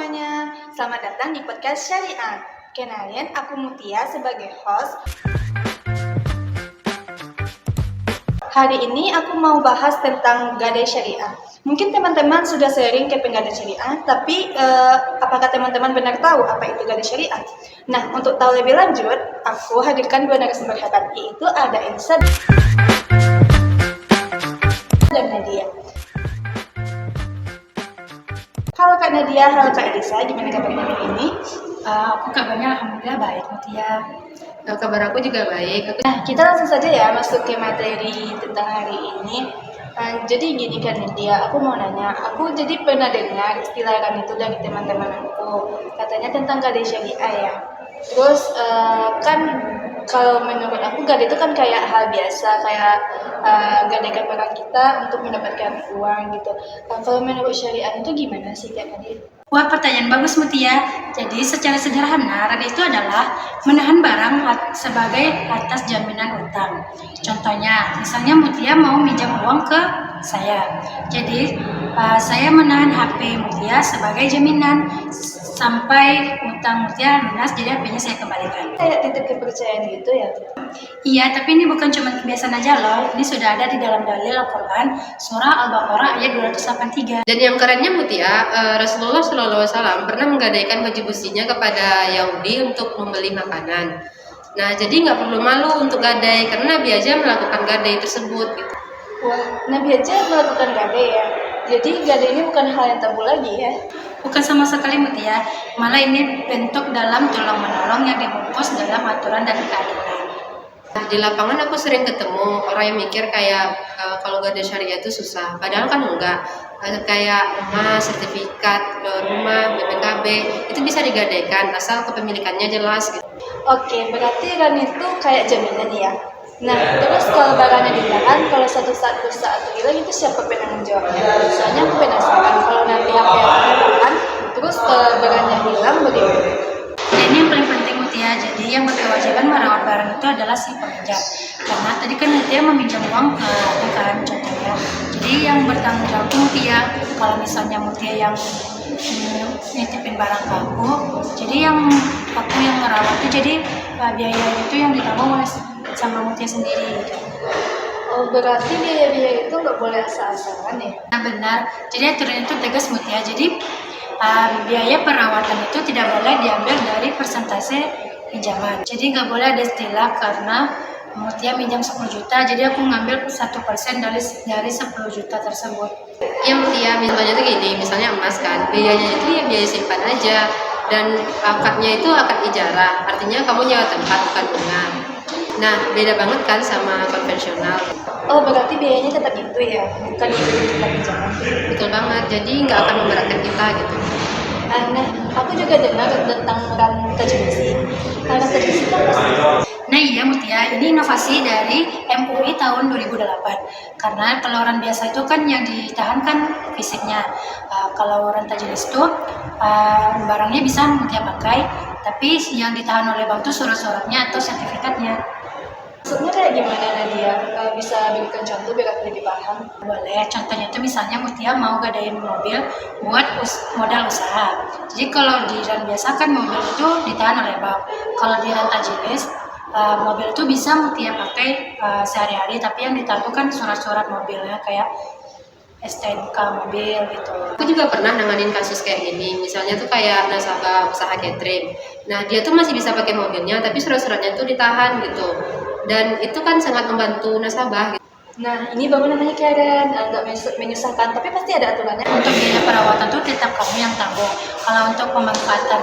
semuanya, selamat datang di podcast Syariah. Kenalin, aku Mutia sebagai host. Hari ini aku mau bahas tentang gadai syariah. Mungkin teman-teman sudah sering ke penggadai syariah, tapi apakah teman-teman benar tahu apa itu gadai syariah? Nah, untuk tahu lebih lanjut, aku hadirkan dua narasumber hebat, yaitu ada Elisa dan Nadia. Halo Kak Nadia, halo Kak Elisa, gimana kabarnya hari ini? Aku kabarnya alhamdulillah baik, Mutia. Kabar aku juga baik. Nah, kita langsung saja ya masuk ke materi tentang hari ini. Jadi gini kan Nadia, aku mau nanya, aku jadi pernah dengar istilah kan itu dari teman-teman aku, katanya tentang gadai syariah ya. Terus kan kalau menurut aku gadai itu kan kayak hal biasa, kayak gadaikan barang kita untuk mendapatkan uang gitu. Kalau menurut syariah itu gimana sih Kak Nadia? Wah, pertanyaan bagus, Mutia. Jadi secara sederhana, gadai itu adalah menahan barang sebagai atas jaminan utang. Contohnya, misalnya Mutia mau minjam uang ke saya. Jadi saya menahan HP Mutia sebagai jaminan sampai utang Mutia lunas, jadi HP-nya saya kembalikan. Kayak titip kepercayaan gitu ya? Iya, tapi ini bukan cuma kebiasaan aja loh. Ini sudah ada di dalam dalil Al-Quran, surah Al-Baqarah ayat 283. Dan yang kerennya Mutia, Rasulullah SAW pernah menggadaikan baju besinya kepada Yahudi untuk membeli makanan. Nah, jadi nggak perlu malu untuk gadai karena Nabi aja melakukan gadai tersebut. Gitu. Wah, Nabi aja melakukan gadai ya? Jadi gadai ini bukan hal yang tabu lagi ya? Bukan sama sekali, Mutia. Malah ini bentuk dalam tolong-menolong yang dibungkus dalam aturan dan keadilan. Nah, di lapangan aku sering ketemu orang yang mikir kayak kalau gadai syariah itu susah. Padahal kan enggak. Kayak emas, sertifikat, rumah, BPKB, itu bisa digadaikan asal kepemilikannya jelas gitu. Oke, berarti kan itu kayak jaminan ya? Nah, terus kalau barangnya ditahan, kalau suatu saat hilang itu siapa penanggung jawabnya? Soalnya aku penasaran, kalau nanti HP yang ditahan, terus barangnya hilang bagaimana? Dan ini yang paling penting, Mutia. Jadi yang berkewajiban merawat barang itu adalah si peminjam. Karena tadi kan Mutia meminjam uang ke rekan contohnya. Jadi yang bertanggung jawab itu Mutia. Kalau misalnya Mutia yang nitipin barang ke aku, jadi yang aku yang merawat itu, jadi biaya itu yang ditanggung oleh sama Mutia sendiri. Oh, berarti biaya itu nggak boleh asal-asalan ya? Nah, benar. Jadi aturan itu tegas, Mutia. Jadi biaya perawatan itu tidak boleh diambil dari persentase pinjaman. Jadi nggak boleh ada istilah karena Mutia minjam 10 juta, jadi aku ngambil 1% dari 10 juta tersebut. Ya Mutia, misalnya tuh gini, misalnya emas kan, biayanya itu ya biaya simpan aja. Dan akadnya itu akad ijarah, artinya kamu nyewa tempat bukan bunga. Nah, beda banget kan sama konvensional. Oh, berarti biayanya tetap itu ya? Bukan itu kita pinjaman? Betul banget, jadi nggak akan memberatkan kita gitu. Nah, aku juga dengar tentang ranta jemisi. Ranta jemisi itu apa sih? Nah iya Mutia, ini inovasi dari MUI tahun 2008. Karena kalau orang biasa itu kan yang ditahan kan fisiknya. Kalau renta jenis itu barangnya bisa Mutia pakai, tapi yang ditahan oleh bank itu surat-suratnya atau sertifikatnya. Maksudnya kayak gimana Nadia? Bisa berikan contoh biar aku lebih paham? Boleh, contohnya itu misalnya Mutia mau gadain mobil buat modal usaha. Jadi kalau di rent biasa kan mobil itu ditahan oleh bank. Kalau di renta jenis, mobil itu bisa Mutia pakai sehari-hari, tapi yang ditahan itu kan surat-surat mobilnya kayak STNK mobil gitu. Aku juga pernah nanganin kasus kayak gini, misalnya tuh kayak nasabah usaha catering. Nah, dia tuh masih bisa pakai mobilnya, tapi surat-suratnya tuh ditahan gitu. Dan itu kan sangat membantu nasabah gitu. Nah, ini baru namanya keren, nggak menyusahkan, tapi pasti ada aturannya. Untuk biaya perawatan tuh tetap kamu yang tanggung. Kalau untuk pemanfaatan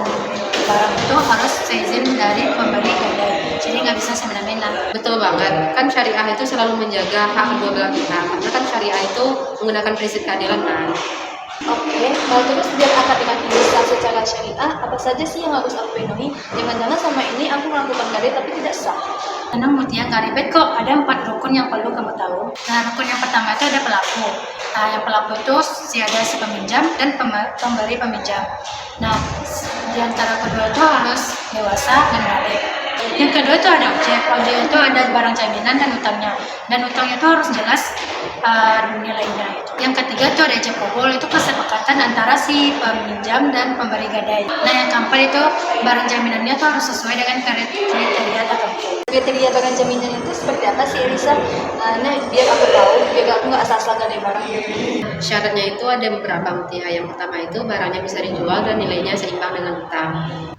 barang itu harus seizin dari pemberi gadai. Jadi nggak bisa semena-mena. Betul banget, kan syariah itu selalu menjaga hak kedua belah pihak. Karena kan syariah itu menggunakan prinsip keadilan kan. Oke, terus biar akad dengan bisa secara syariah, apa saja sih yang harus aku penuhi? Jangan-jangan sama ini aku melakukan gadai tapi tidak sah. Tenang Mutia, nggak ribet kok. Ada 4 rukun yang perlu kamu tahu. Nah, rukun yang pertama itu ada pelaku. Nah, yang pelaku itu ada si peminjam dan pemberi peminjam. Nah, di antara kedua itu harus dewasa dan balik. Yang kedua itu ada objek. Objek itu ada barang jaminan dan utangnya. Dan utangnya itu harus jelas nilainya. Yang ketiga itu ada ijab kabul, itu kesepakatan kesepakatan antara si peminjam dan pemberi gadai. Nah, yang keempat itu barang jaminannya tuh harus sesuai dengan kriteria tertentu. Kriteria barang jaminan itu seperti apa sih Elisa? Nah, biar aku tahu, biar aku nggak asal-asal gadai barang. Syaratnya itu ada beberapa Mutia. Yang pertama itu barangnya bisa dijual dan nilainya seimbang dengan utang.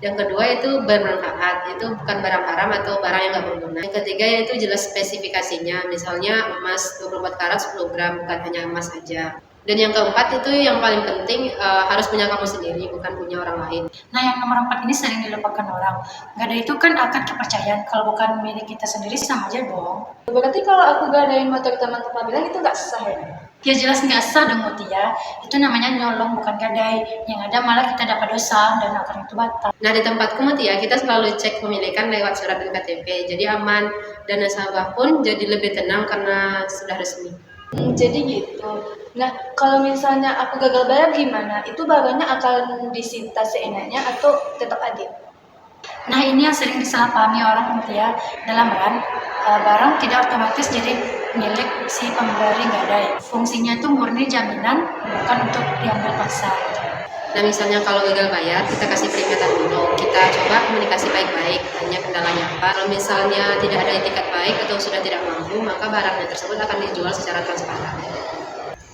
Yang kedua itu bermanfaat, itu bukan barang haram atau barang yang nggak berguna. Yang ketiga yaitu jelas spesifikasinya, misalnya emas 24 karat 10 gram, bukan hanya emas saja. Dan yang keempat itu yang paling penting harus punya kamu sendiri, bukan punya orang lain. Nah, yang nomor 4 ini sering dilupakan orang. Gadai itu kan akad kepercayaan, kalau bukan milik kita sendiri sama aja dong. Berarti kalau aku gadain motor teman-teman bilang itu nggak sah ya? Ya jelas nggak sah dong Mutia, itu namanya nyolong bukan gadai. Yang ada malah kita dapat dosa dan akad itu batal. Nah di tempatku Mutia, kita selalu cek pemilikan lewat surat dan KTP, jadi aman dan nasabah pun jadi lebih tenang karena sudah resmi. Jadi gitu. Nah, kalau misalnya aku gagal bayar gimana? Itu barangnya akan disita seenaknya atau tetap adil? Nah, ini yang sering disalahpahami orang Mutia. Dalam barang tidak otomatis jadi milik si pemberi gadai. Fungsinya itu murni jaminan, bukan untuk diambil paksa. Nah misalnya kalau gagal bayar, kita kasih peringatan dulu. Kita coba komunikasi baik-baik, tanya kendalanya apa. Kalau misalnya tidak ada etikat baik atau sudah tidak mampu, maka barangnya tersebut akan dijual secara transparan.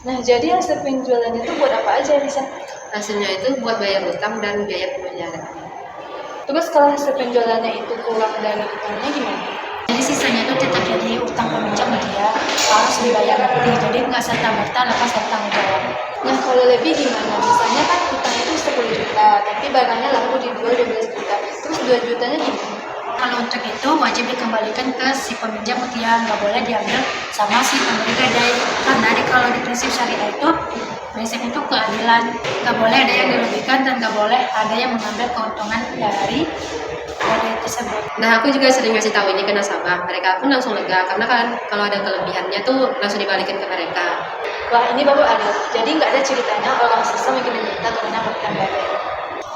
Nah, jadi hasil penjualannya itu buat apa aja, Lisa? Hasilnya itu buat bayar utang dan biaya pemeliharaan. Terus kalau hasil penjualannya itu kurang dari utangnya gimana? Jadi sisanya itu tetap jadi utang peminjam dia harus dibayar nanti. Jadi nggak serta-merta lepas dari tanggung jawab. Nah, kalau lebih gimana? Misalnya kan utangnya itu 10 juta, tapi barangnya laku dijual 12 juta. Terus 2 jutanya gimana? Kalau untuk itu wajib dikembalikan ke si peminjam Mutia, nggak boleh diambil sama si pemberi gadai. Karena kalau di prinsip syariah itu prinsip itu keadilan, nggak boleh ada yang dirugikan dan nggak boleh ada yang mengambil keuntungan dari gadai tersebut. Nah aku juga sering ngasih tahu ini ke nasabah, mereka pun langsung lega karena kan kalau ada kelebihannya tuh langsung dibalikin ke mereka. Wah, ini baru ada. Jadi nggak ada ceritanya orang susah mungkin minta karena bukan gadai.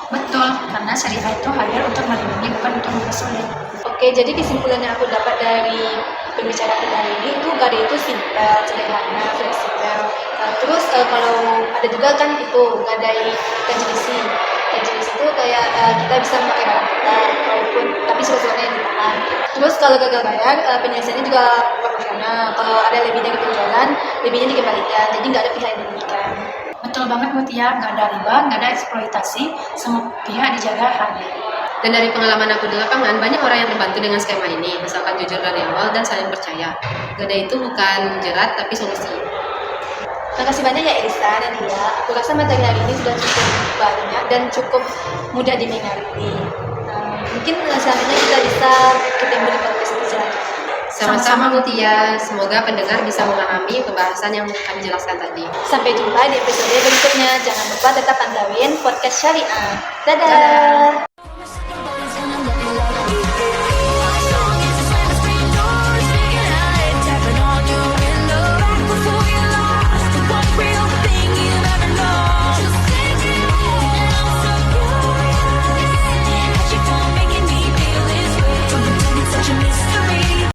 Betul, karena syariah itu hadir untuk melindungi bukan untuk mempersulit. Oke, jadi kesimpulan yang aku dapat dari pembicaraan kita hari ini itu gadai itu simpel, sederhana, fleksibel. Terus kalau ada juga kan itu gadai tajlisi. Tajlisi itu kayak kita bisa memakai barang kita, walaupun tapi sesuatu yang ditahan. Terus kalau gagal bayar, penyelesaiannya juga proporsional. Kalau ada lebih dari penjualan, lebihnya dikembalikan. Jadi nggak ada pihak yang dirugikan. Betul banget Mutia, nggak ada riba, nggak ada eksploitasi, semua pihak dijaga harga. Dan dari pengalaman aku di lapangan, banyak orang yang terbantu dengan skema ini, misalkan jujur dari awal dan saling percaya. Gadai itu bukan jerat, tapi solusi. Makasih banyak ya Elisa dan Dia. Aku rasa materi hari ini sudah cukup banyak dan cukup mudah dimengerti. Mungkin selanjutnya kita bisa ketemu di podcast selanjutnya. Sama-sama Mutia, semoga pendengar bisa memahami pembahasan yang kami jelaskan tadi. Sampai jumpa di episode berikutnya. Jangan lupa tetap pantauin podcast Syariah. Dadah. Dadah.